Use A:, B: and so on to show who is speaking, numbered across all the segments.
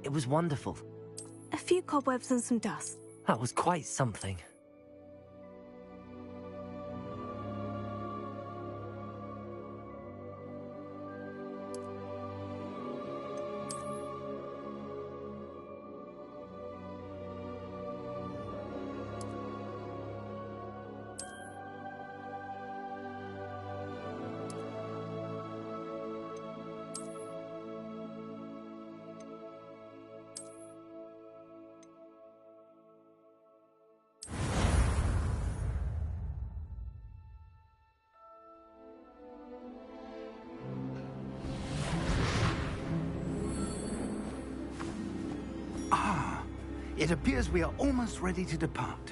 A: It was wonderful.
B: A few cobwebs and some dust.
A: That was quite something.
C: It appears we are almost ready to depart.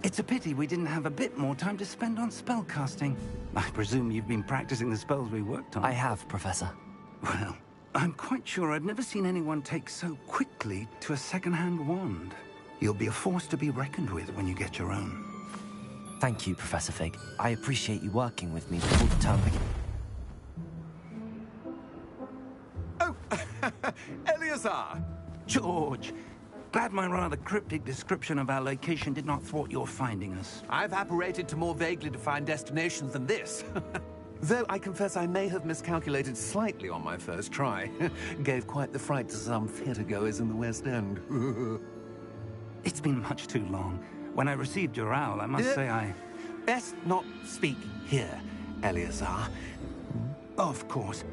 C: It's a pity we didn't have a bit more time to spend on spellcasting. I presume you've been practicing the spells we worked on.
A: I have, Professor.
C: Well, I'm quite sure I've never seen anyone take so quickly to a second-hand wand. You'll be a force to be reckoned with when you get your own.
A: Thank you, Professor Fig. I appreciate you working with me before the term begins.
D: Oh, Eleazar!
C: George, glad my rather cryptic description of our location did not thwart your finding us.
D: I've apparated to more vaguely defined destinations than this. Though I confess I may have miscalculated slightly on my first try. Gave quite the fright to some theatre-goers in the West End.
C: It's been much too long. When I received your owl, I must say I...
D: Best not speak here, Eleazar.
C: Of course.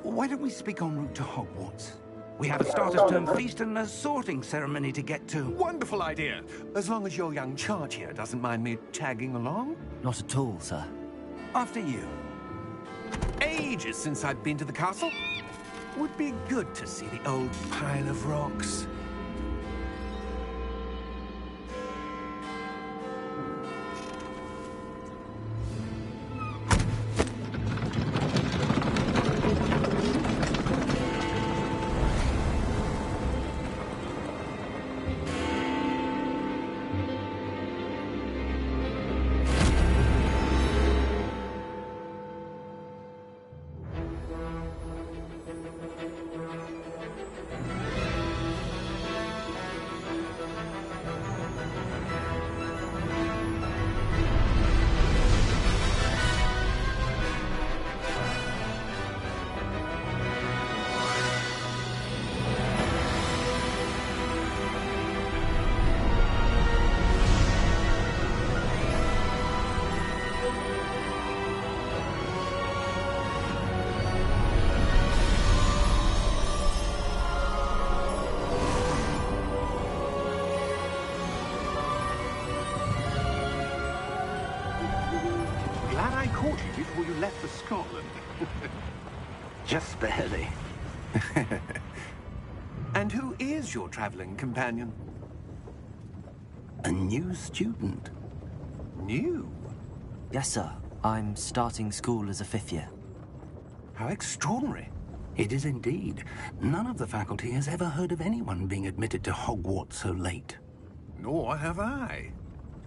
C: Why don't we speak en route to Hogwarts? We have a starter's term feast and a sorting ceremony to get to.
D: Wonderful idea! As long as your young charge here doesn't mind me tagging along.
A: Not at all, sir.
C: After you.
D: Ages since I've been to the castle. Would be good to see the old pile of rocks. you left for Scotland.
C: Just barely.
D: And who is your traveling companion?
C: A new student.
D: New?
A: Yes, sir. I'm starting school as a 5th year.
D: How extraordinary.
C: It is indeed. None of the faculty has ever heard of anyone being admitted to Hogwarts so late.
D: Nor have I.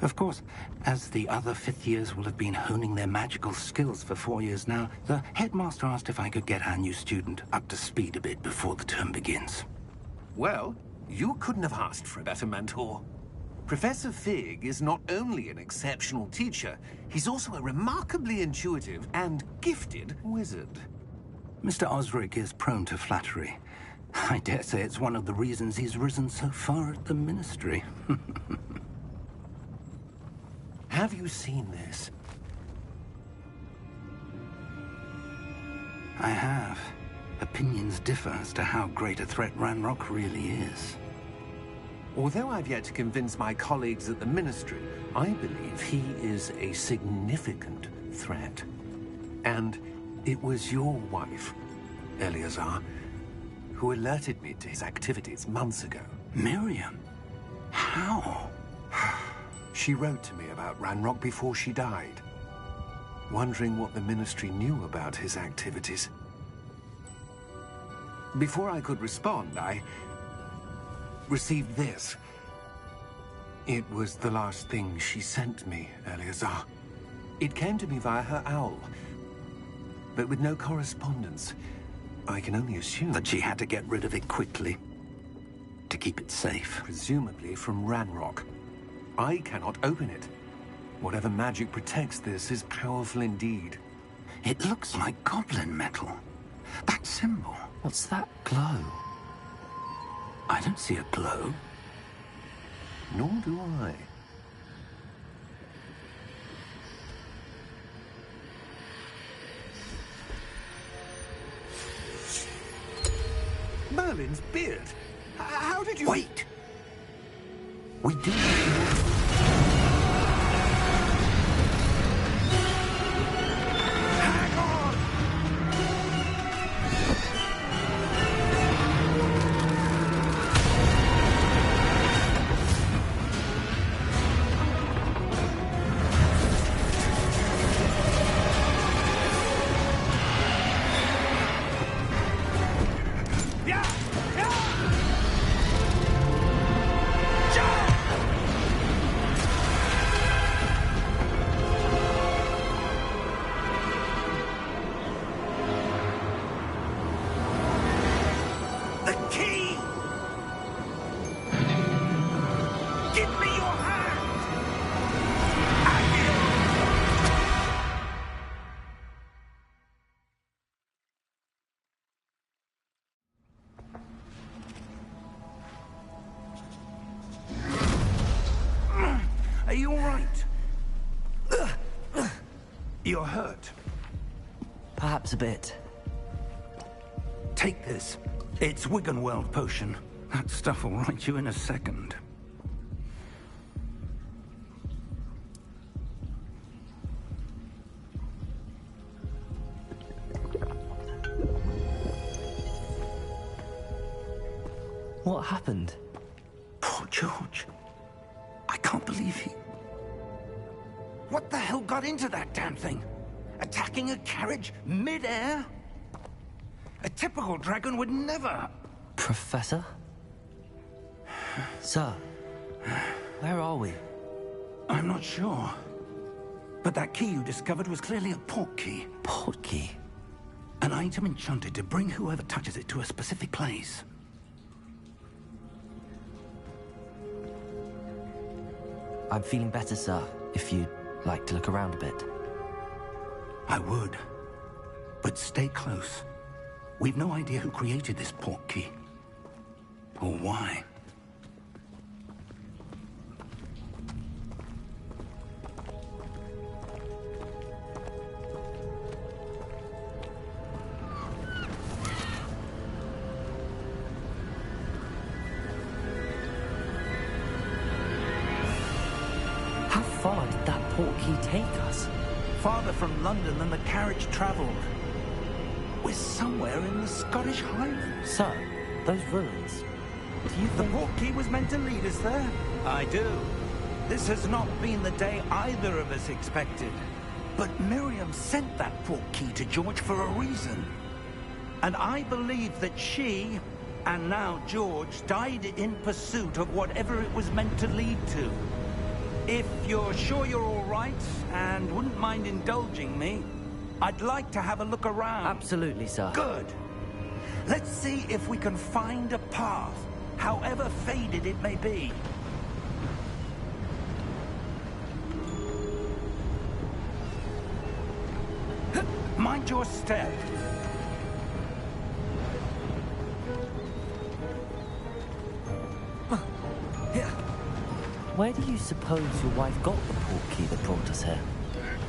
C: Of course, as the other 5th years will have been honing their magical skills for 4 years now, the headmaster asked if I could get our new student up to speed a bit before the term begins.
D: Well, you couldn't have asked for a better mentor. Professor Fig is not only an exceptional teacher, he's also a remarkably intuitive and gifted wizard.
C: Mr. Osric is prone to flattery. I dare say it's one of the reasons he's risen so far at the Ministry.
D: Have you seen this?
C: I have. Opinions differ as to how great a threat Ranrock really is.
D: Although I've yet to convince my colleagues at the Ministry, I believe he is a significant threat. And it was your wife, Eleazar, who alerted me to his activities months ago.
C: Miriam? How?
D: She wrote to me about Ranrock before she died, wondering what the Ministry knew about his activities. Before I could respond, I received this. It was the last thing she sent me, Eleazar. It came to me via her owl, but with no correspondence. I can only assume
C: That she had to get rid of it quickly, to keep it safe.
D: presumably from Ranrock. I cannot open it. Whatever magic protects this is powerful indeed.
C: It looks like goblin metal. That symbol.
A: What's that glow?
C: I don't see a glow.
D: Nor do I. Merlin's beard. How did you...
C: Wait! We do need to... Are you all right? You're hurt.
A: Perhaps a bit.
C: Take this. It's Wiggenweld potion. That stuff will right you in a second.
A: What happened?
C: Poor George. I can't believe he... What the hell got into that damn thing? Attacking a carriage mid-air? A typical dragon would never...
A: Professor? Sir, where are we?
C: I'm not sure. But that key you discovered was clearly a port key.
A: Port key?
C: An item enchanted to bring whoever touches it to a specific place.
A: I'm feeling better, sir, if you'd like to look around a bit.
C: I would. But stay close. We've no idea who created this port key. Or why.
A: How far did that port key take us?
C: farther from London than the carriage travelled. We're somewhere in the Scottish Highlands.
A: Sir, those ruins. Do you
C: The
A: think...
C: portkey was meant to lead us there? I do. This has not been the day either of us expected. But Miriam sent that portkey to George for a reason. And I believe that she, and now George, died in pursuit of whatever it was meant to lead to. If you're sure you're all right, and wouldn't mind indulging me, I'd like to have a look around.
A: Absolutely, sir.
C: Good. Let's see if we can find a path, however faded it may be. Mind your step.
A: Where do you suppose your wife got the portkey that brought us here?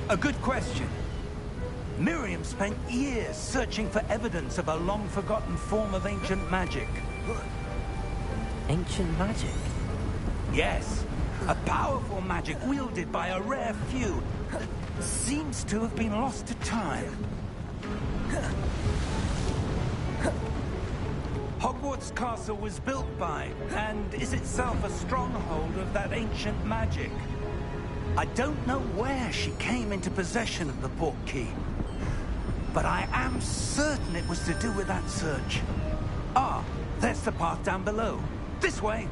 C: A good question. Miriam spent years searching for evidence of a long-forgotten form of ancient magic.
A: Ancient magic?
C: Yes, a powerful magic wielded by a rare few that seems to have been lost to time. Hogwarts Castle was built by, and is itself a stronghold of that ancient magic. I don't know where she came into possession of the portkey, but I am certain it was to do with that search. Ah, there's the path down below. This way.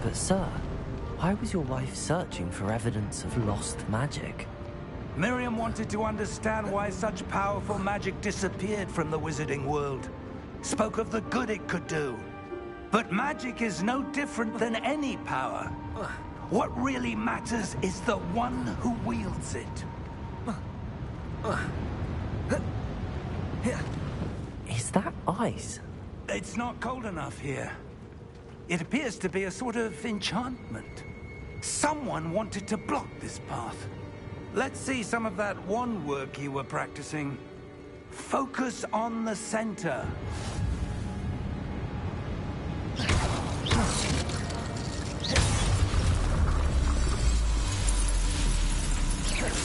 A: But sir, why was your wife searching for evidence of lost magic?
C: Miriam wanted to understand why such powerful magic disappeared from the wizarding world. Spoke of the good it could do. But magic is no different than any power. What really matters is the one who wields it.
A: Is that ice?
C: It's not cold enough here. It appears to be a sort of enchantment. Someone wanted to block this path. Let's see some of that wand work you were practicing. Focus on the center.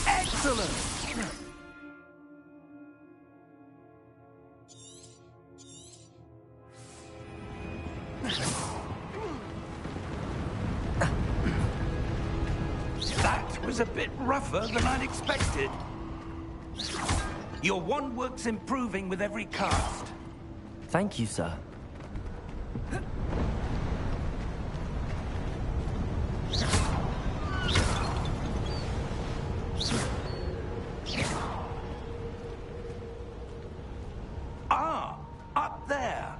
C: Excellent! That was a bit rougher than I'd expected. Your wand work's improving with every cast.
A: Thank you, sir.
C: Ah, up there.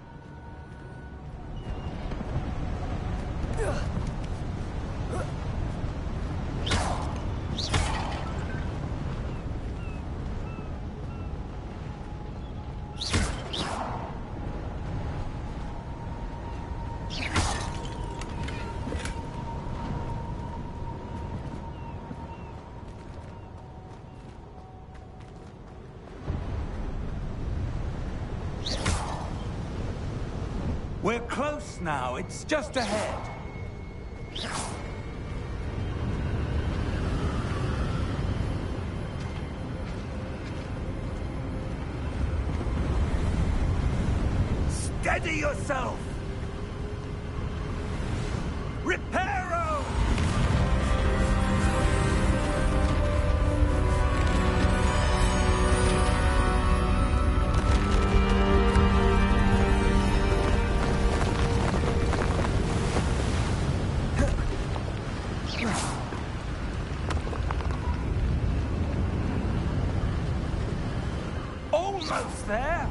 C: We're close now. It's just ahead. Steady yourself! Reparo! Almost there!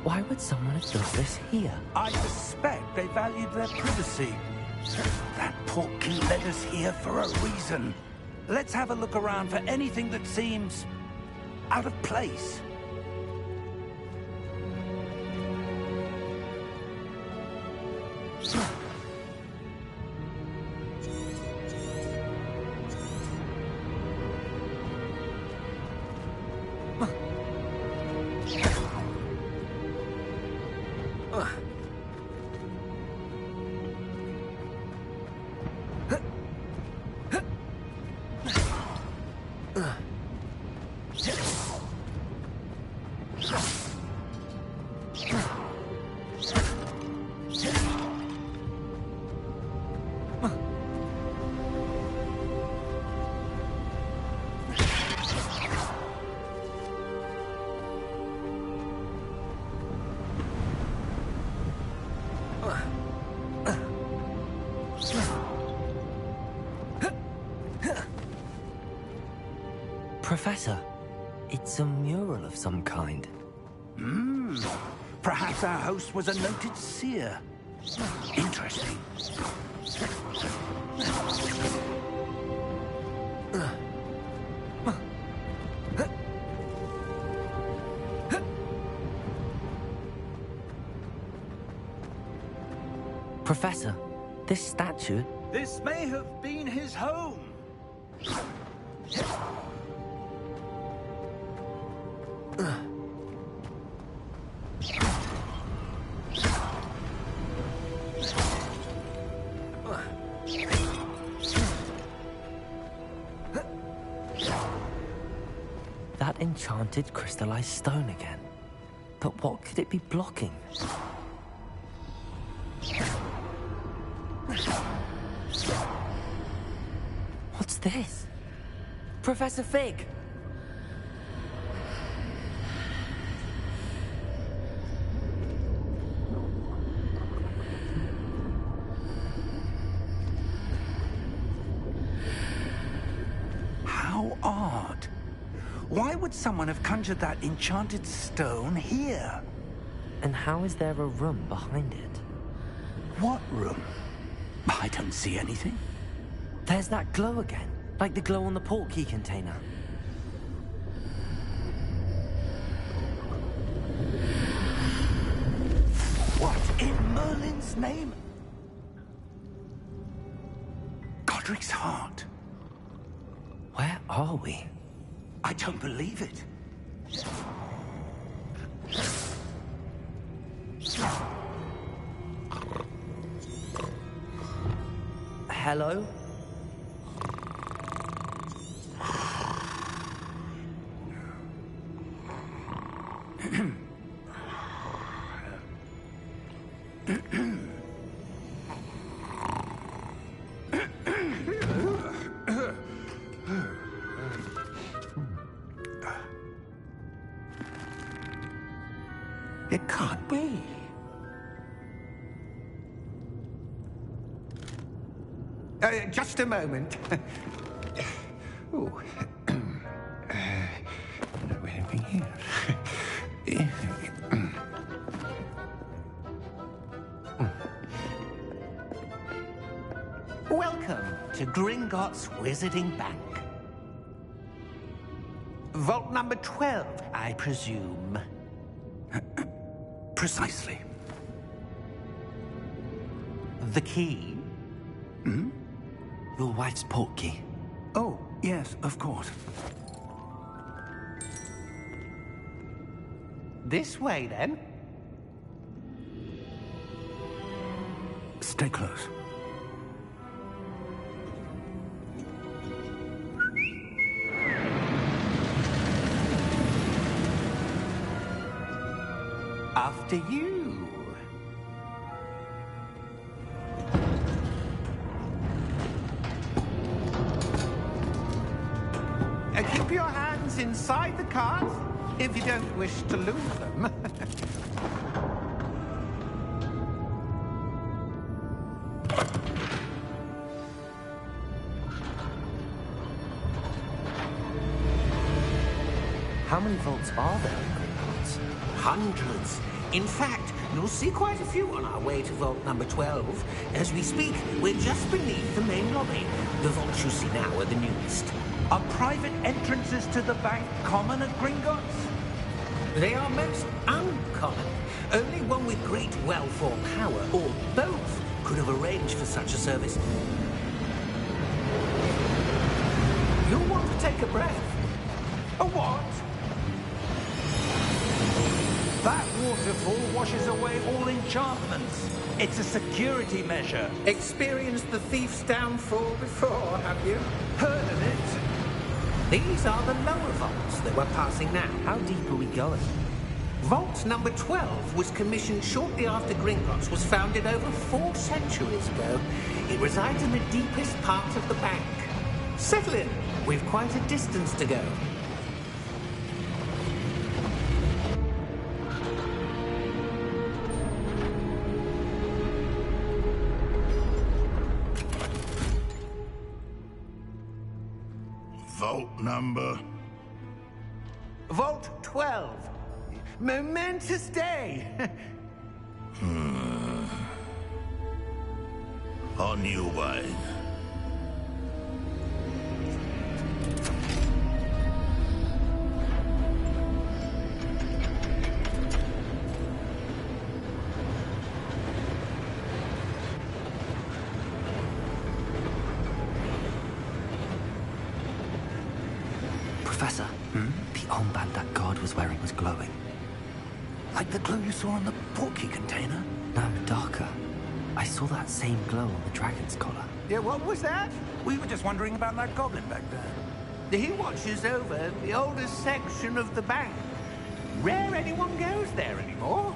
A: Why would someone have done this here?
C: I suspect they valued their privacy. That portkey led us here for a reason. Let's have a look around for anything that seems out of place.
A: Professor, it's a mural of some kind.
C: Perhaps our host was a noted seer. Interesting.
A: Professor, this statue...
C: This may have been his home.
A: That enchanted crystallized stone again. But what could it be blocking? What's this? Professor Fig!
C: How odd. Why would someone have conjured that enchanted stone here?
A: And how is there a room behind it?
C: What room? I don't see anything.
A: There's that glow again, like the glow on the portkey container.
C: What in Merlin's name? Godric's heart.
A: Where are we?
C: I don't believe it.
A: Hello?
C: It can't be.
D: Just a moment. Oh. Anything here?
E: Welcome to Gringotts Wizarding Bank. Vault number 12, I presume.
C: Precisely.
E: The key?
A: Your wife's portkey.
C: Oh, yes, of course.
E: This way, then.
C: Stay close.
E: After you. Keep your hands inside the cart if you don't wish to lose them.
A: How many vaults are there in Gringotts?
E: Hundreds. In fact, you'll see quite a few on our way to vault number 12. As we speak, we're just beneath the main lobby. The vaults you see now are the newest.
C: Are private entrances to the bank common at Gringotts?
E: They are most uncommon. Only one with great wealth or power, or both, could have arranged for such a service. You'll want to take a breath.
C: A what? That waterfall washes away all enchantments. It's a security measure.
E: Experienced the thief's downfall before, have you?
C: Heard of it?
E: These are the lower vaults that we're passing now.
A: How deep are we going?
E: Vault number 12 was commissioned shortly after Gringotts was founded over 4 centuries ago. It resides in the deepest part of the bank. Settle in. We've quite a distance to go.
C: Vault number?
E: Vault 12. Momentous day.
C: On your way.
A: Professor, the armband that guard was wearing was glowing.
C: Like the glow you saw on the porky container?
A: No, darker. I saw that same glow on the dragon's collar.
E: Yeah, what was that?
C: We were just wondering about that goblin back there.
E: He watches over the oldest section of the bank. Rare anyone goes there anymore.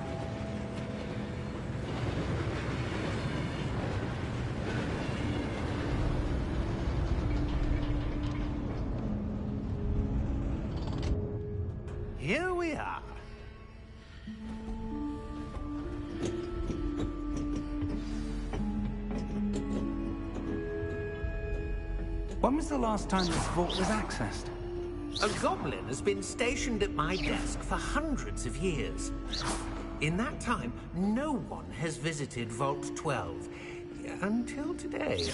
E: Here we are.
C: When was the last time this vault was accessed?
E: A goblin has been stationed at my desk for hundreds of years. In that time, no one has visited Vault 12. Until today.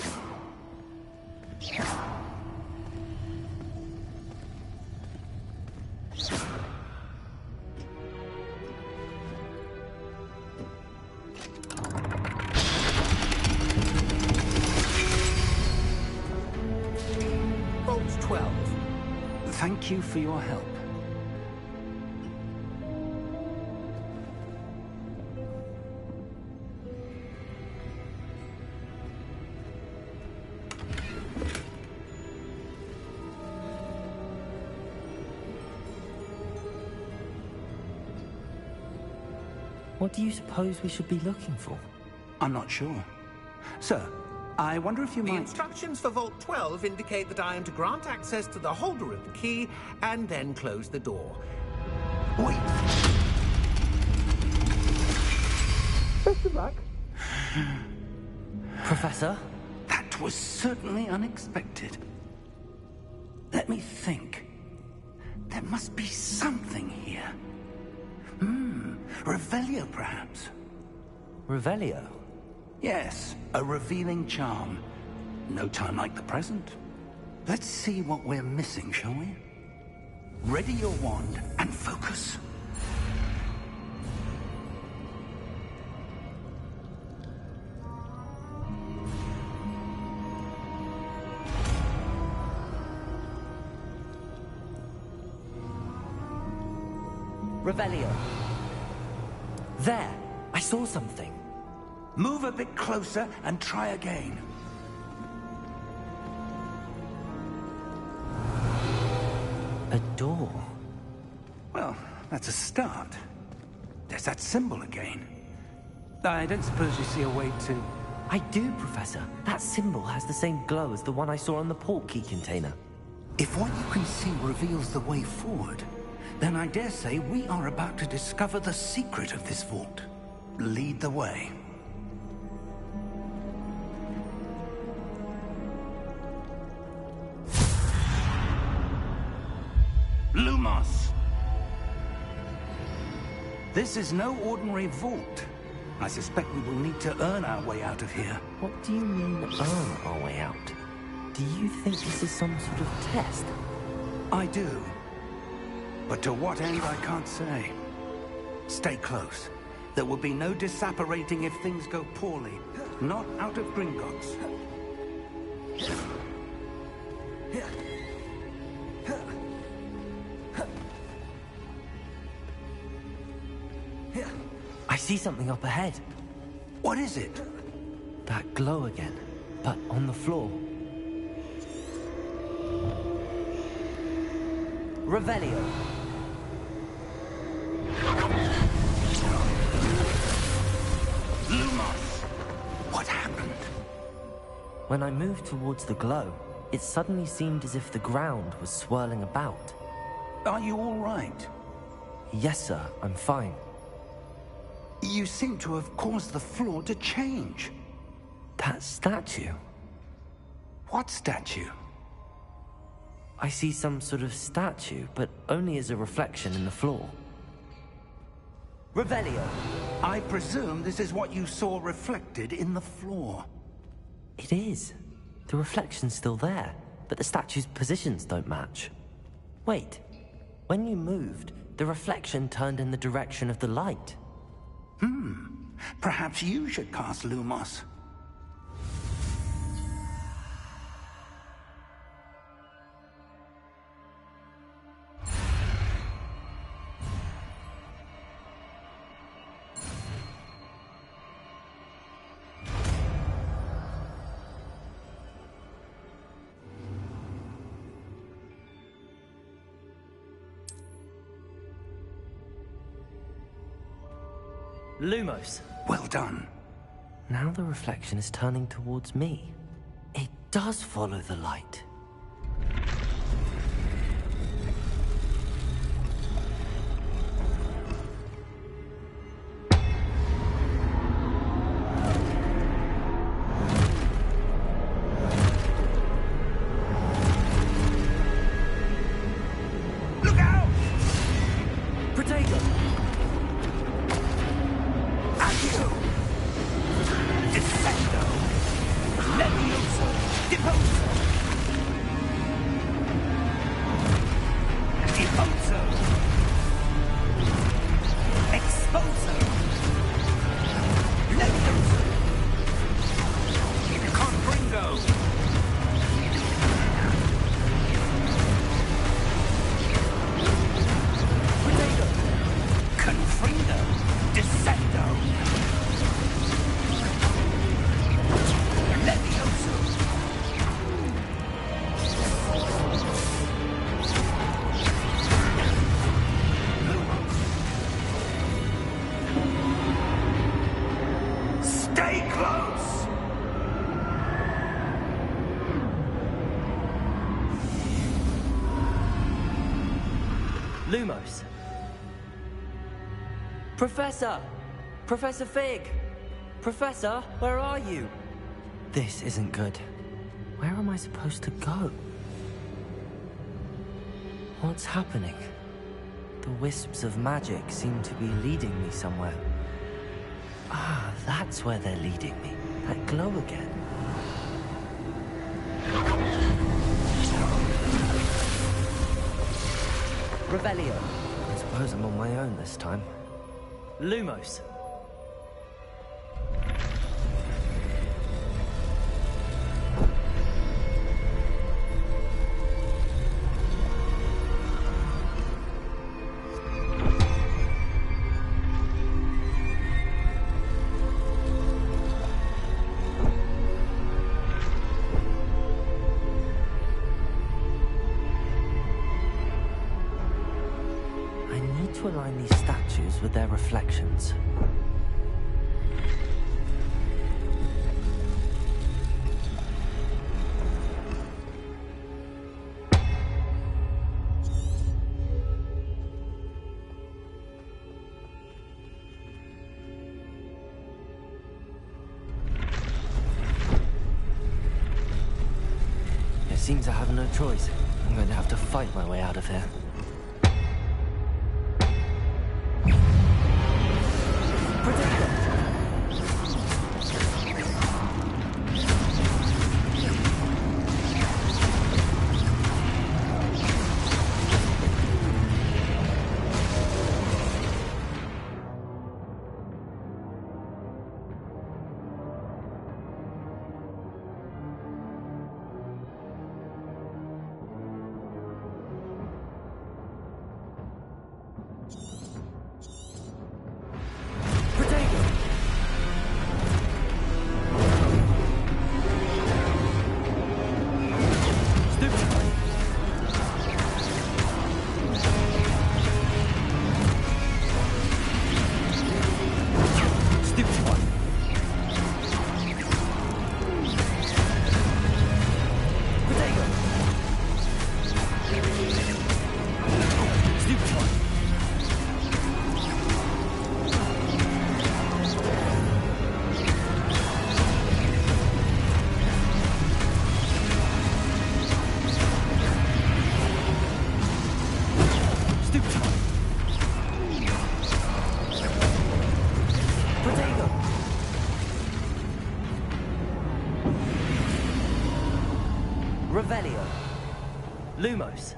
E: Vault 12.
C: Thank you for your help.
A: What do you suppose we should be looking for?
C: I'm not sure. Sir, I wonder if you
E: The
C: might...
E: instructions for Vault 12 indicate that I am to grant access to the holder of the key and then close the door.
C: Wait!
E: Best of luck.
A: Professor?
C: That was certainly unexpected. Let me think. There must be something here. Revelio, perhaps?
A: Revelio?
C: Yes, a revealing charm. No time like the present. Let's see what we're missing, shall we? Ready your wand and focus.
A: Revelio. There! I saw something.
C: Move a bit closer and try again.
A: A door.
C: Well, that's a start. There's that symbol again. I don't suppose you see a way to...
A: I do, Professor. That symbol has the same glow as the one I saw on the port key container.
C: If what you can see reveals the way forward, then I dare say we are about to discover the secret of this vault. Lead the way. Lumos! This is no ordinary vault. I suspect we will need to earn our way out of here.
A: What do you mean, earn our way out? Do you think this is some sort of test?
C: I do. But to what end, I can't say. Stay close. There will be no disapparating if things go poorly. Not out of Gringotts.
A: I see something up ahead.
C: What is it?
A: That glow again, but on the floor. Revelio.
C: Lumos! What happened?
A: When I moved towards the glow, it suddenly seemed as if the ground was swirling about.
C: Are you all right?
A: Yes, sir, I'm fine.
C: You seem to have caused the floor to change.
A: That statue.
C: What statue?
A: I see some sort of statue, but only as a reflection in the floor. Revelio.
C: I presume this is what you saw reflected in the floor.
A: It is. The reflection's still there, but the statue's positions don't match. Wait. When you moved, the reflection turned in the direction of the light.
C: Perhaps you should cast Lumos.
A: Lumos.
C: Well done.
A: Now the reflection is turning towards me. It does follow the light.
C: Look out!
A: Protego!
C: Accio! Descendo! Levioso! Deposo! Deposo! Exposo! Levioso! Confringo!
A: Protego!
C: Confringo! Descendo! Levioso! Stay close!
A: Lumos. Professor! Professor Fig! Professor, where are you? This isn't good. Where am I supposed to go? What's happening? The wisps of magic seem to be leading me somewhere. Ah, that's where they're leading me. That glow again. Revelio. I suppose I'm on my own this time. Lumos. I need to align these statues with their reflections. It seems I have no choice. I'm going to have to fight my way out of here. Revelio. Lumos.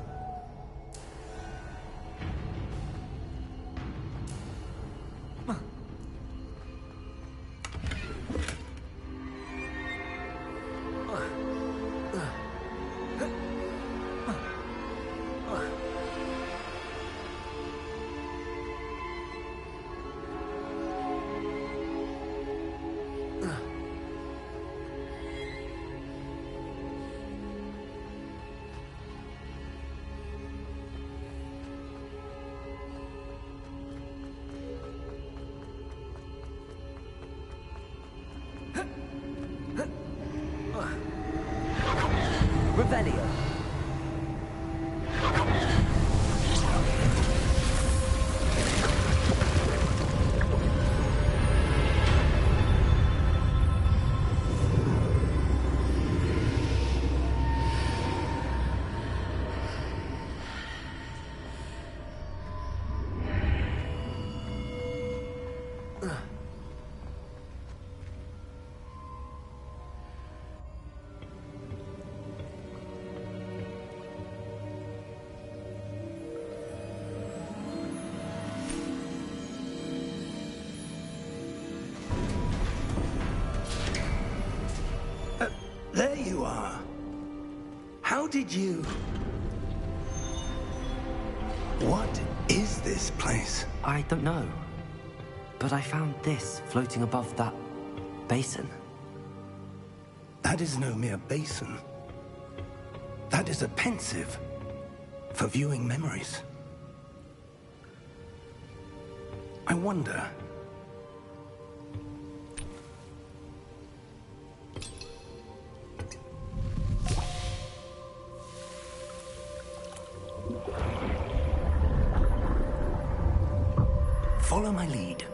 A: Revelio.
C: There you are. How did you... What is this place?
A: I don't know. But I found this floating above that basin.
C: That is no mere basin. That is a pensive for viewing memories. I wonder... Follow my lead.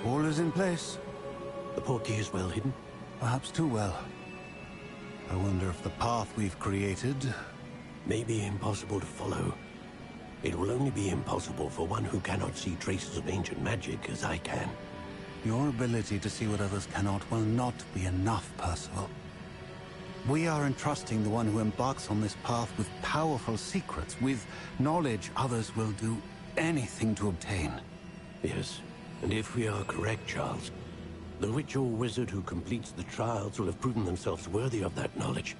F: All is in place.
G: The portkey is well hidden.
F: Perhaps too well. I wonder if the path we've created...
G: May be impossible to follow. It will only be impossible for one who cannot see traces of ancient magic as I can.
F: Your ability to see what others cannot will not be enough, Percival. We are entrusting the one who embarks on this path with powerful secrets, with knowledge others will do anything to obtain.
G: Yes, and if we are correct, Charles, the witch or wizard who completes the trials will have proven themselves worthy of that knowledge,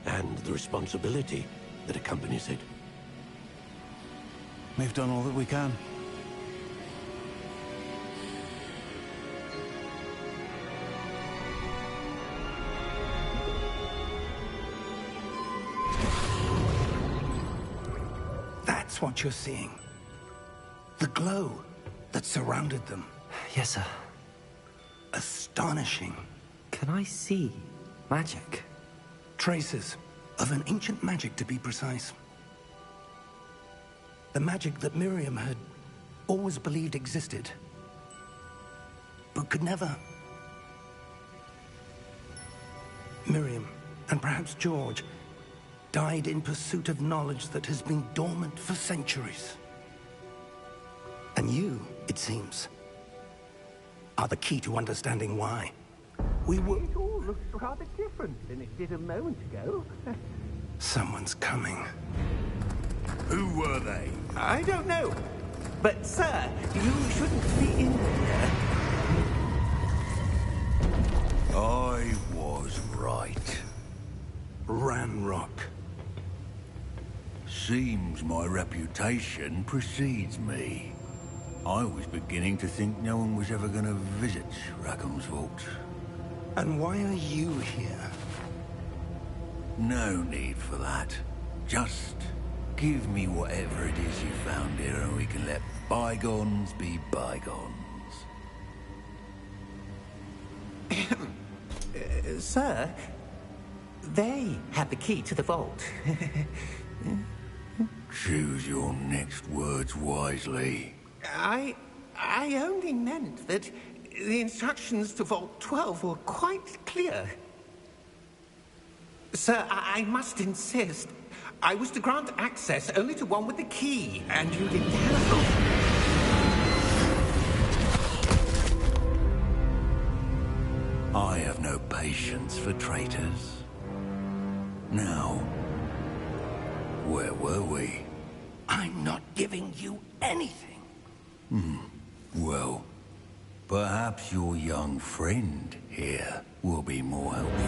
G: and the responsibility that accompanies it.
F: We've done all that we can.
C: That's what you're seeing. The glow that surrounded them.
A: Yes, sir.
C: Astonishing.
A: Can I see magic?
C: Traces of an ancient magic, to be precise. The magic that Miriam had always believed existed, but could never. Miriam, and perhaps George, died in pursuit of knowledge that has been dormant for centuries. And you, it seems, are the key to understanding why.
E: It all looks rather different than it did a moment ago.
C: Someone's coming.
H: Who were they?
E: I don't know. But, sir, you shouldn't be in here.
H: I was right.
C: Ranrock.
H: Seems my reputation precedes me. I was beginning to think no one was ever going to visit Rackham's Vault.
C: And why are you here?
H: No need for that. Just give me whatever it is you found here and we can let bygones be bygones.
E: Sir, they have the key to the vault.
H: Choose your next words wisely.
E: I only meant that the instructions to Vault 12 were quite clear. Sir, I must insist. I was to grant access only to one with the key, and you didn't have.
H: I have no patience for traitors. Now, where were we?
C: I'm not giving you anything.
H: Well, perhaps your young friend here will be more helpful.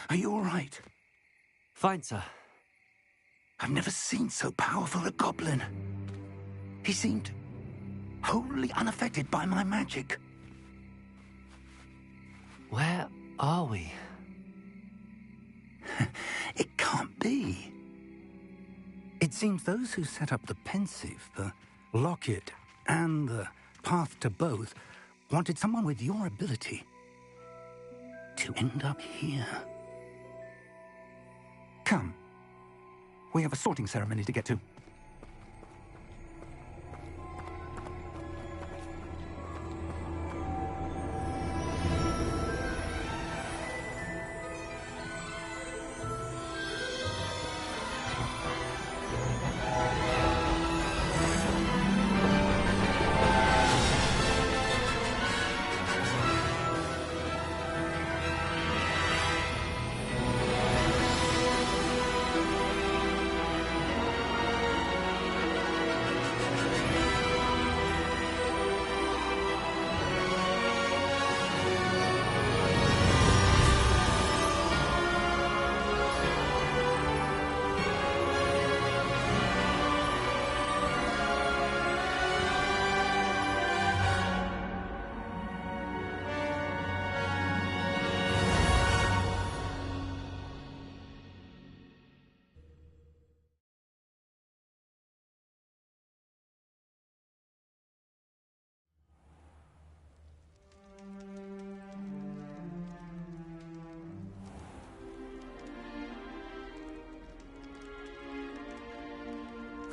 C: Are you all right?
A: Fine, sir.
C: I've never seen so powerful a goblin. He seemed wholly unaffected by my magic.
A: Where are we?
C: It can't be. It seems those who set up the pensive, the locket, and the path to both wanted someone with your ability to end up here. Come. We have a sorting ceremony to get to.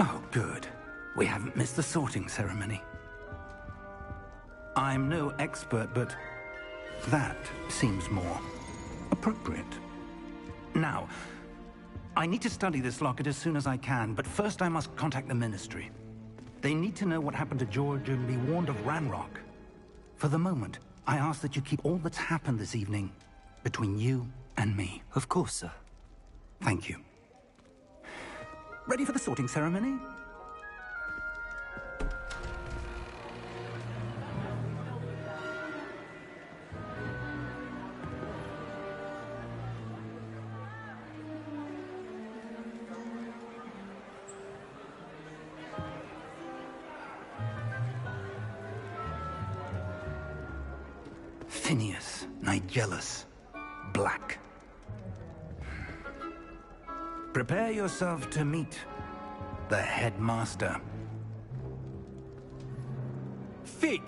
C: Oh, good. We haven't missed the sorting ceremony. I'm no expert, but that seems more appropriate. Now, I need to study this locket as soon as I can, but first I must contact the Ministry. They need to know what happened to George and be warned of Ranrock. For the moment, I ask that you keep all that's happened this evening between you and me.
A: Of course, sir.
C: Thank you. Ready for the sorting ceremony? Phineas, Nigellus, Black. Prepare yourself to meet the headmaster.
I: Fig,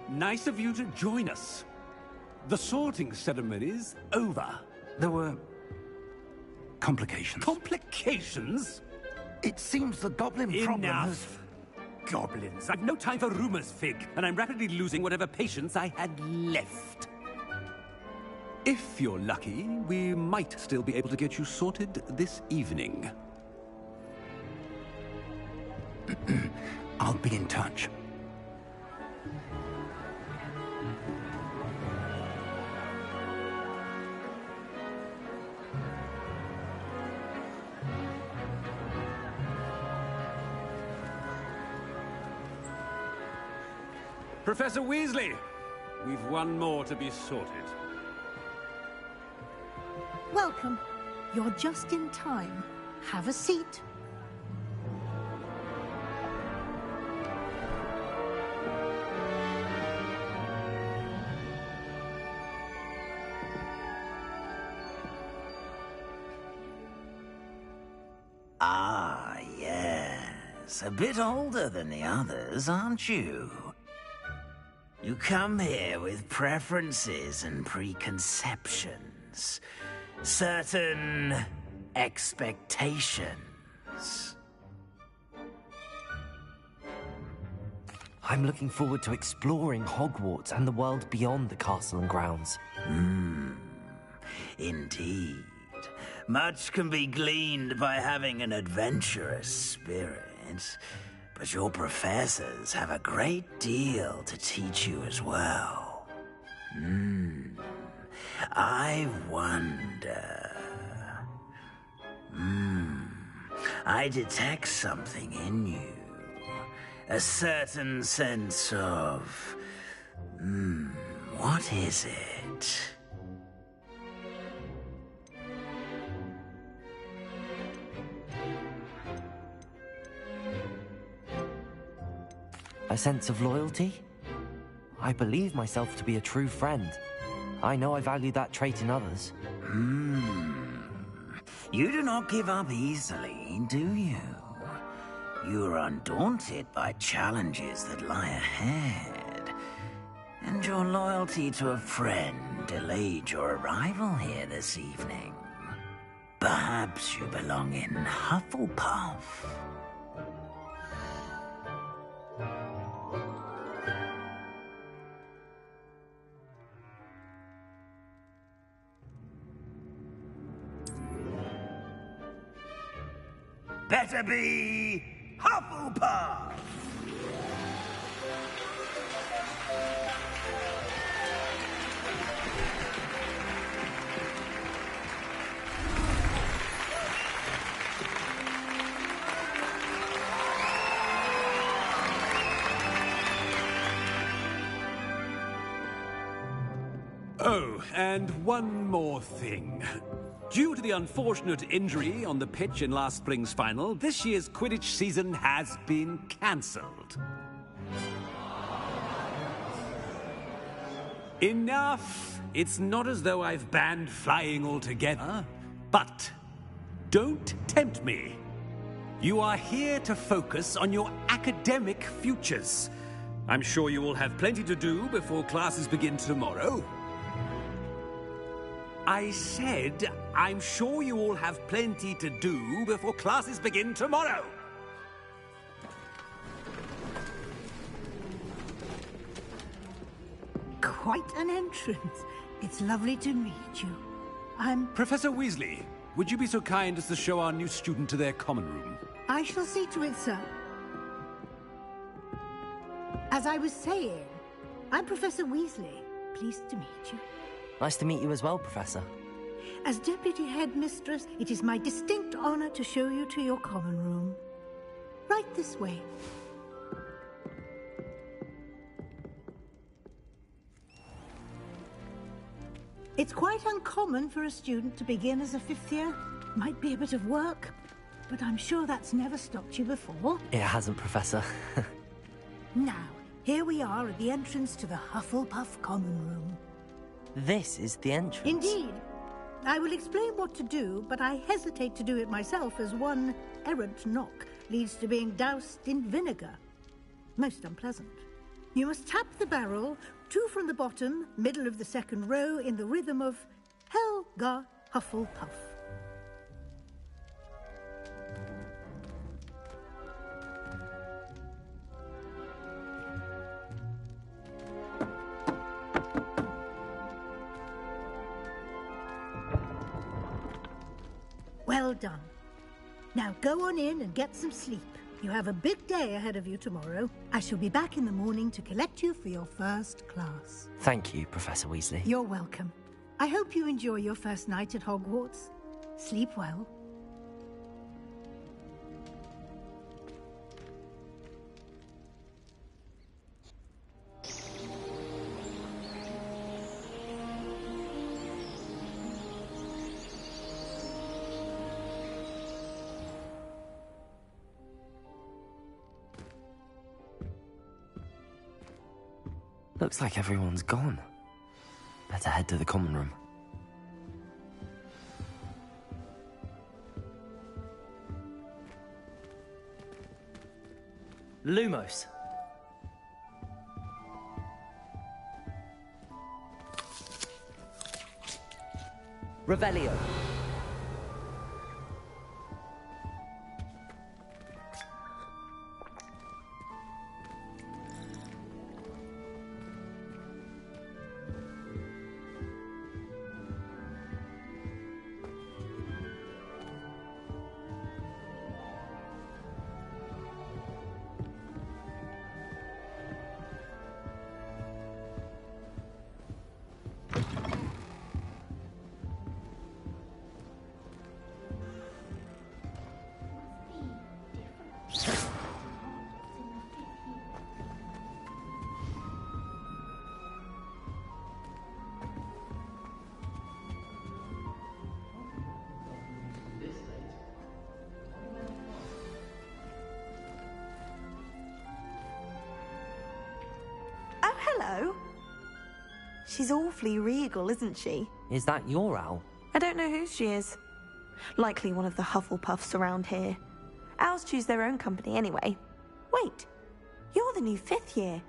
I: nice of you to join us. The sorting ceremony's over.
C: There were complications.
I: Complications?
C: It seems the goblin problem has...
I: Enough. goblins. I've no time for rumors, Fig, and I'm rapidly losing whatever patience I had left. If you're lucky, we might still be able to get you sorted this evening.
C: I'll be in touch.
I: Professor Weasley, we've one more to be sorted.
J: Welcome. You're just in time. Have a seat.
K: Ah, yes. A bit older than the others, aren't you? You come here with preferences and preconceptions. Certain expectations.
A: I'm looking forward to exploring Hogwarts and the world beyond the castle and grounds.
K: Indeed. Much can be gleaned by having an adventurous spirit, but your professors have a great deal to teach you as well. I wonder... I detect something in you. A certain sense of... what is it?
A: A sense of loyalty? I believe myself to be a true friend. I know I value that trait in others.
K: You do not give up easily, do you? You are undaunted by challenges that lie ahead. And your loyalty to a friend delayed your arrival here this evening. Perhaps you belong in Hufflepuff. Better be Hufflepuff!
I: Oh, and one more thing. Due to the unfortunate injury on the pitch in last spring's final, this year's Quidditch season has been cancelled. Enough! It's not as though I've banned flying altogether, but don't tempt me. You are here to focus on your academic futures. I'm sure you will have plenty to do before classes begin tomorrow. I said, I'm sure you all have plenty to do before classes begin tomorrow.
J: Quite an entrance. It's lovely to meet you. I'm...
I: Professor Weasley, would you be so kind as to show our new student to their common room?
J: I shall see to it, sir. As I was saying, I'm Professor Weasley. Pleased to meet you.
A: Nice to meet you as well, Professor.
J: As Deputy Headmistress, it is my distinct honor to show you to your common room. Right this way. It's quite uncommon for a student to begin as a fifth year. Might be a bit of work, but I'm sure that's never stopped you before.
A: It hasn't, Professor.
J: Now, here we are at the entrance to the Hufflepuff common room.
A: This is the entrance.
J: Indeed. I will explain what to do, but I hesitate to do it myself as one errant knock leads to being doused in vinegar. Most unpleasant. You must tap the barrel, 2 from the bottom, middle of the second row, in the rhythm of Helga Hufflepuff. Well done. Now go on in and get some sleep. You have a big day ahead of you tomorrow. I shall be back in the morning to collect you for your first class.
A: Thank you, Professor Weasley.
J: You're welcome. I hope you enjoy your first night at Hogwarts. Sleep well.
A: Looks like everyone's gone. Better head to the common room. Lumos. Revelio.
L: Hello. She's awfully regal, isn't she?
A: Is that your owl?
L: I don't know who she is. Likely one of the Hufflepuffs around here. Owls choose their own company anyway. Wait, you're the new 5th year.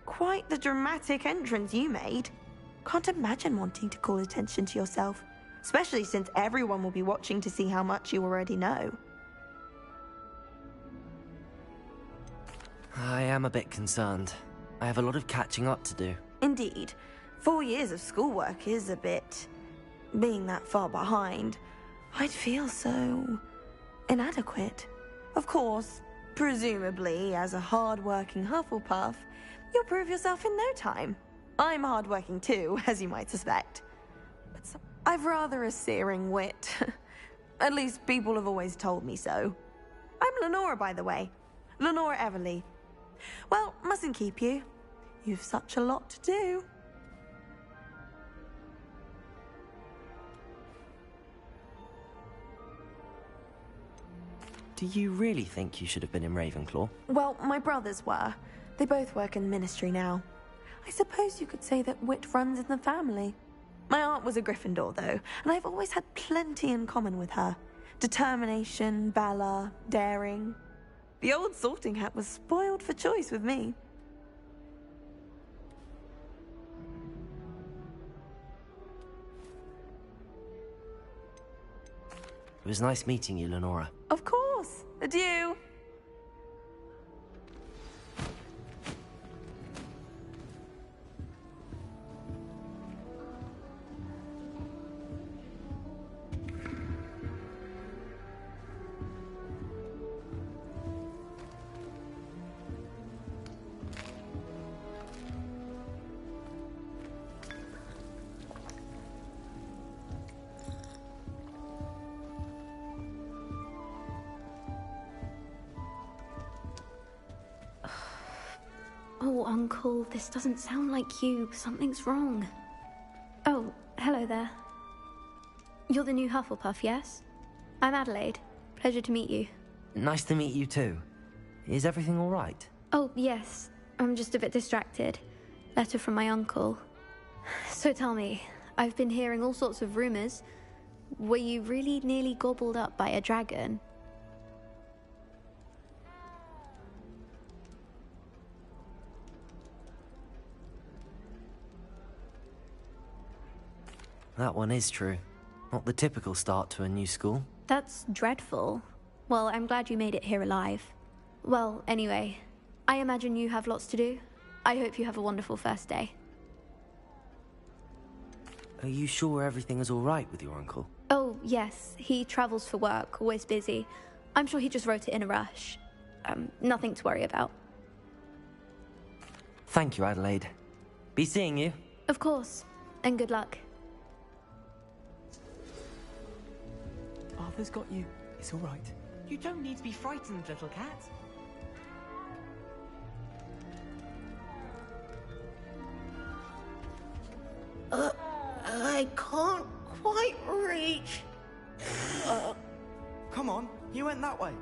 L: Quite the dramatic entrance you made. Can't imagine wanting to call attention to yourself, especially since everyone will be watching to see how much you already know.
A: I am a bit concerned. I have a lot of catching up to do.
L: Indeed. 4 years of schoolwork is a bit... Being that far behind, I'd feel so... inadequate. Of course, presumably, as a hard-working Hufflepuff, you'll prove yourself in no time. I'm hard-working too, as you might suspect. But I've rather a searing wit. At least people have always told me so. I'm Lenora, by the way. Lenora Everly. Well, mustn't keep you. You've such a lot to do.
A: Do you really think you should have been in Ravenclaw?
L: Well, my brothers were. They both work in the Ministry now. I suppose you could say that wit runs in the family. My aunt was a Gryffindor, though, and I've always had plenty in common with her. Determination, valor, daring. The old sorting hat was spoiled for choice with me.
A: It was nice meeting you, Lenora.
L: Of course. Adieu.
M: Oh, Uncle, this doesn't sound like you. Something's wrong. Oh, hello there. You're the new Hufflepuff, yes? I'm Adelaide. Pleasure to meet you.
A: Nice to meet you too. Is everything all right?
M: Oh, yes. I'm just a bit distracted. Letter from my uncle. So tell me, I've been hearing all sorts of rumors. Were you really nearly gobbled up by a dragon?
A: That one is true. Not the typical start to a new school.
M: That's dreadful. Well, I'm glad you made it here alive. Well, anyway, I imagine you have lots to do. I hope you have a wonderful first day.
A: Are you sure everything is all right with your uncle?
M: Oh, yes. He travels for work, always busy. I'm sure he just wrote it in a rush. Nothing to worry about.
A: Thank you, Adelaide. Be seeing you.
M: Of course. And good luck.
N: Arthur's got you. It's all right.
O: You don't need to be frightened, little cat.
P: I can't quite reach.
O: Come on, he went that way.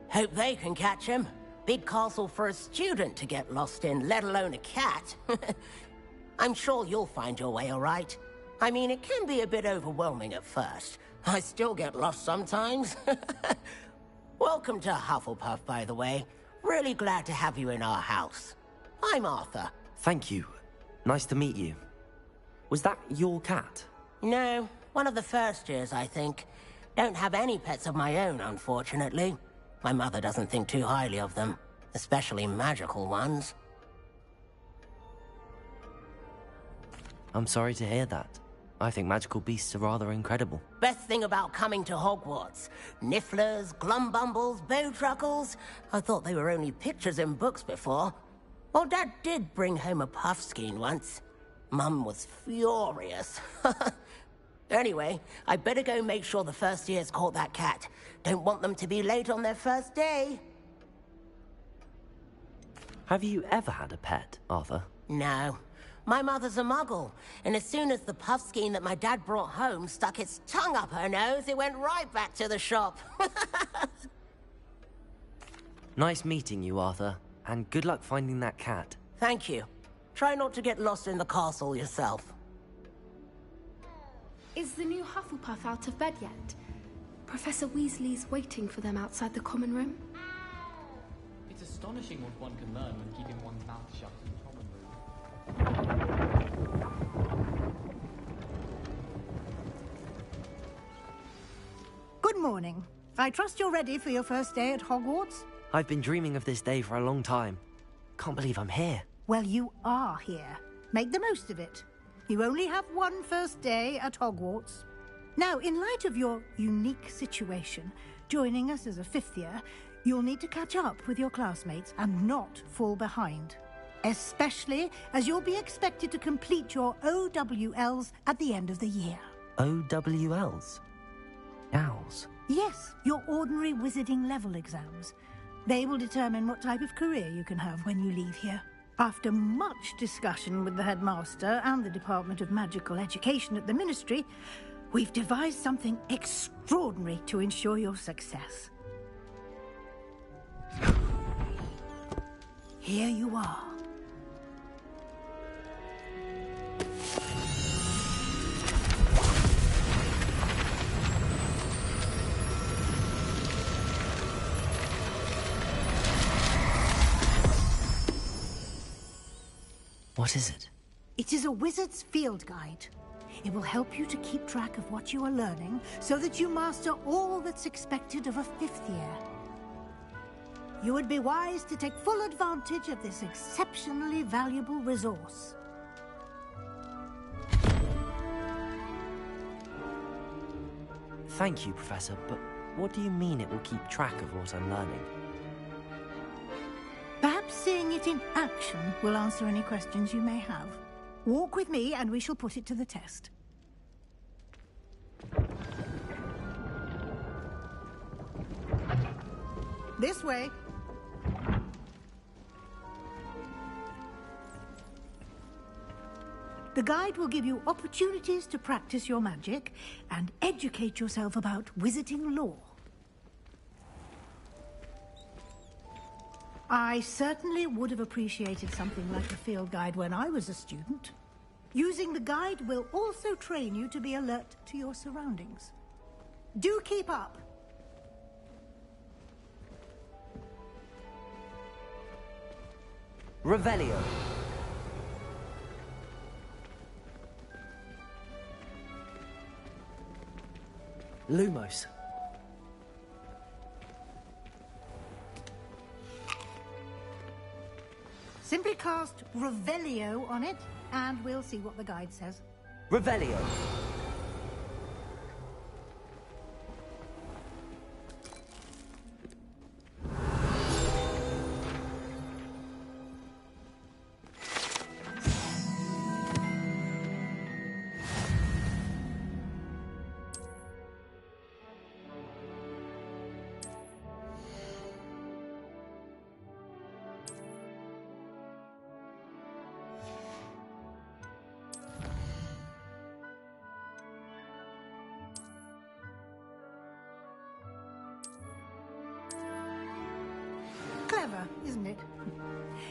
P: Hope they can catch him. Big castle for a student to get lost in, let alone a cat. I'm sure you'll find your way all right. I mean, it can be a bit overwhelming at first. I still get lost sometimes. Welcome to Hufflepuff, by the way. Really glad to have you in our house. I'm Arthur.
A: Thank you. Nice to meet you. Was that your cat?
P: No, one of the first years, I think. Don't have any pets of my own, unfortunately. My mother doesn't think too highly of them, especially magical ones.
A: I'm sorry to hear that. I think magical beasts are rather incredible.
P: Best thing about coming to Hogwarts. Nifflers, glumbumbles, bowtruckles. I thought they were only pictures in books before. Well, Dad did bring home a puffskein once. Mum was furious. Anyway, I better go make sure the first years caught that cat. Don't want them to be late on their first day.
A: Have you ever had a pet, Arthur?
P: No. My mother's a muggle, and as soon as the puffskein that my dad brought home stuck its tongue up her nose, it went right back to the shop.
A: Nice meeting you, Arthur, and good luck finding that cat.
P: Thank you. Try not to get lost in the castle yourself.
M: Is the new Hufflepuff out of bed yet? Professor Weasley's waiting for them outside the common room.
N: It's astonishing what one can learn when keeping one's mouth shut in the common room.
J: Good morning. I trust you're ready for your first day at Hogwarts?
A: I've been dreaming of this day for a long time. Can't believe I'm here.
J: Well, you are here. Make the most of it. You only have one first day at Hogwarts. Now, in light of your unique situation, joining us as a fifth year, you'll need to catch up with your classmates and not fall behind. Especially as you'll be expected to complete your OWLs at the end of the year.
A: OWLs? Owls?
J: Yes, your ordinary wizarding level exams. They will determine what type of career you can have when you leave here. After much discussion with the headmaster and the Department of Magical Education at the Ministry, we've devised something extraordinary to ensure your success. Here you are.
A: What is it?
J: It is a wizard's field guide. It will help you to keep track of what you are learning so that you master all that's expected of a fifth year. You would be wise to take full advantage of this exceptionally valuable resource.
A: Thank you, Professor, but what do you mean it will keep track of what I'm learning?
J: Perhaps seeing it in action will answer any questions you may have. Walk with me and we shall put it to the test. This way. The guide will give you opportunities to practice your magic and educate yourself about wizarding lore. I certainly would have appreciated something like a field guide when I was a student. Using the guide will also train you to be alert to your surroundings. Do keep up.
A: Revelio. Lumos.
J: Simply cast Revelio on it, and we'll see what the guide says.
A: Revelio.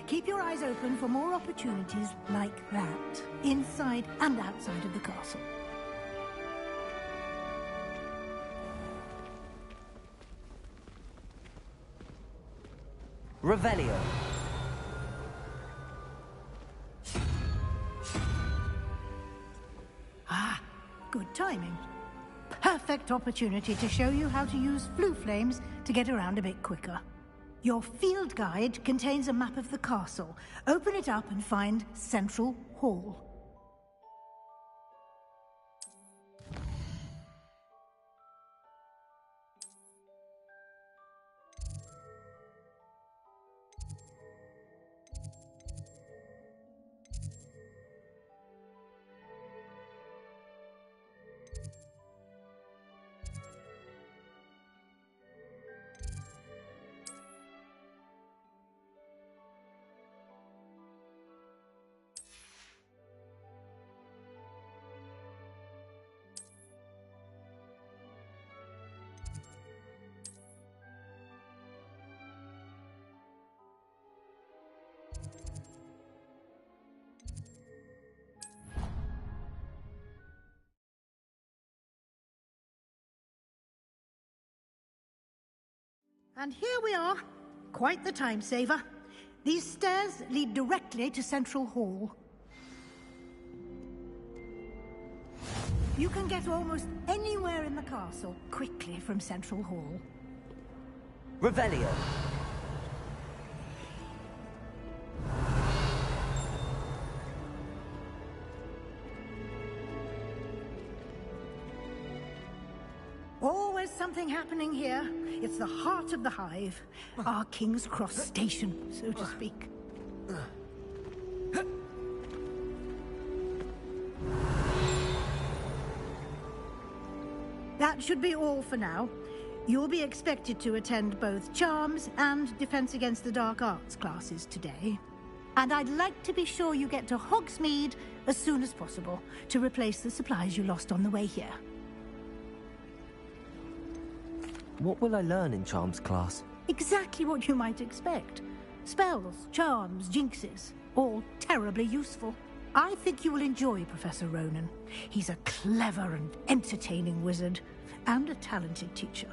J: Keep your eyes open for more opportunities like that, inside and outside of the castle.
A: Revelio.
J: Ah, good timing. Perfect opportunity to show you how to use flue flames to get around a bit quicker. Your field guide contains a map of the castle. Open it up and find Central Hall. And here we are. Quite the time saver. These stairs lead directly to Central Hall. You can get almost anywhere in the castle quickly from Central Hall.
A: Revelio.
J: Always something happening here. It's the heart of the hive. Our King's Cross station, so to speak. That should be all for now. You'll be expected to attend both Charms and Defense Against the Dark Arts classes today. And I'd like to be sure you get to Hogsmeade as soon as possible to replace the supplies you lost on the way here.
A: What will I learn in Charms class?
J: Exactly what you might expect. Spells, charms, jinxes, all terribly useful. I think you will enjoy Professor Ronan. He's a clever and entertaining wizard, and a talented teacher.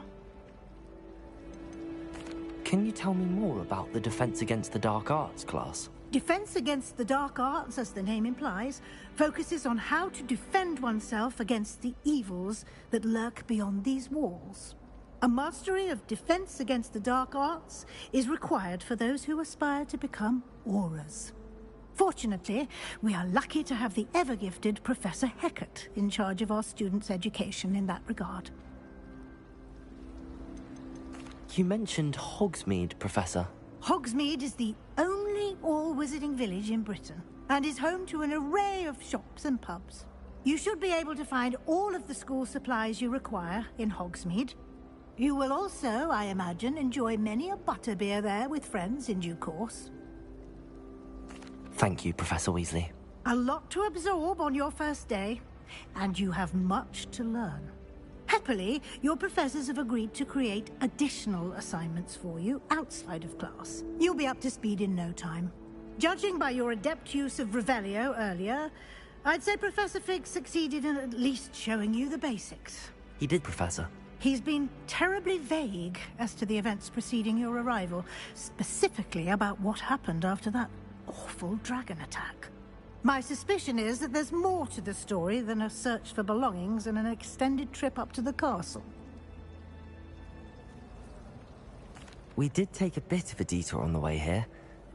A: Can you tell me more about the Defense Against the Dark Arts class?
J: Defense Against the Dark Arts, as the name implies, focuses on how to defend oneself against the evils that lurk beyond these walls. A mastery of Defense Against the Dark Arts is required for those who aspire to become Auras. Fortunately, we are lucky to have the ever-gifted Professor Hecat in charge of our students' education in that regard.
A: You mentioned Hogsmeade, Professor.
J: Hogsmeade is the only all-wizarding village in Britain, and is home to an array of shops and pubs. You should be able to find all of the school supplies you require in Hogsmeade. You will also, I imagine, enjoy many a butterbeer there with friends in due course.
A: Thank you, Professor Weasley.
J: A lot to absorb on your first day, and you have much to learn. Happily, your professors have agreed to create additional assignments for you outside of class. You'll be up to speed in no time. Judging by your adept use of Revelio earlier, I'd say Professor Fig succeeded in at least showing you the basics.
A: He did, Professor.
J: He's been terribly vague as to the events preceding your arrival, specifically about what happened after that awful dragon attack. My suspicion is that there's more to the story than a search for belongings and an extended trip up to the castle.
A: We did take a bit of a detour on the way here.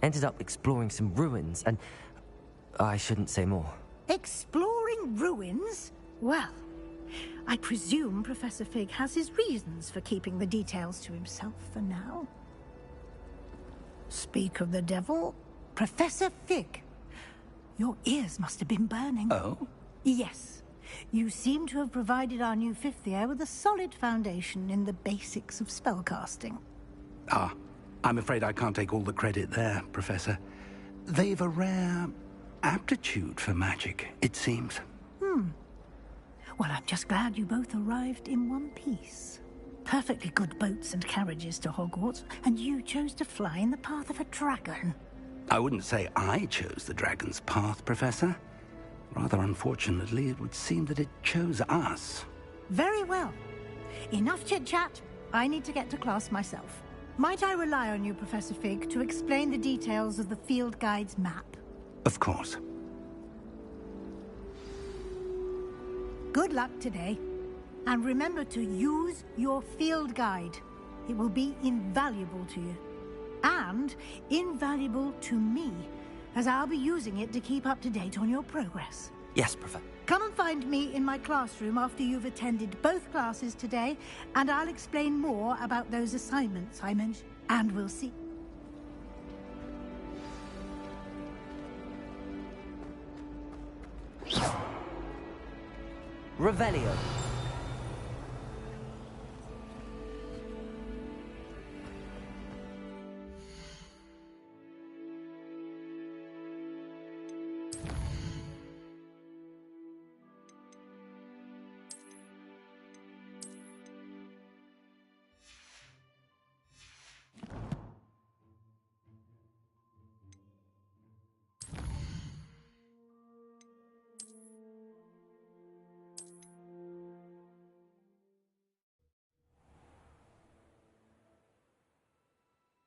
A: Ended up exploring some ruins and... I shouldn't say more.
J: Exploring ruins? Well, I presume Professor Fig has his reasons for keeping the details to himself for now. Speak of the devil, Professor Fig. Your ears must have been burning.
C: Oh?
J: Yes. You seem to have provided our new fifth year with a solid foundation in the basics of spellcasting.
C: Ah, I'm afraid I can't take all the credit there, Professor. They've a rare aptitude for magic, it seems.
J: Well, I'm just glad you both arrived in one piece. Perfectly good boats and carriages to Hogwarts, and you chose to fly in the path of a dragon.
C: I wouldn't say I chose the dragon's path, Professor. Rather unfortunately, it would seem that it chose us.
J: Very well. Enough chit-chat. I need to get to class myself. Might I rely on you, Professor Fig, to explain the details of the field guide's map?
C: Of course.
J: Good luck today. And remember to use your field guide. It will be invaluable to you. And invaluable to me, as I'll be using it to keep up to date on your progress.
A: Yes, Professor.
J: Come and find me in my classroom after you've attended both classes today, and I'll explain more about those assignments I mentioned. And we'll see.
A: Revelio.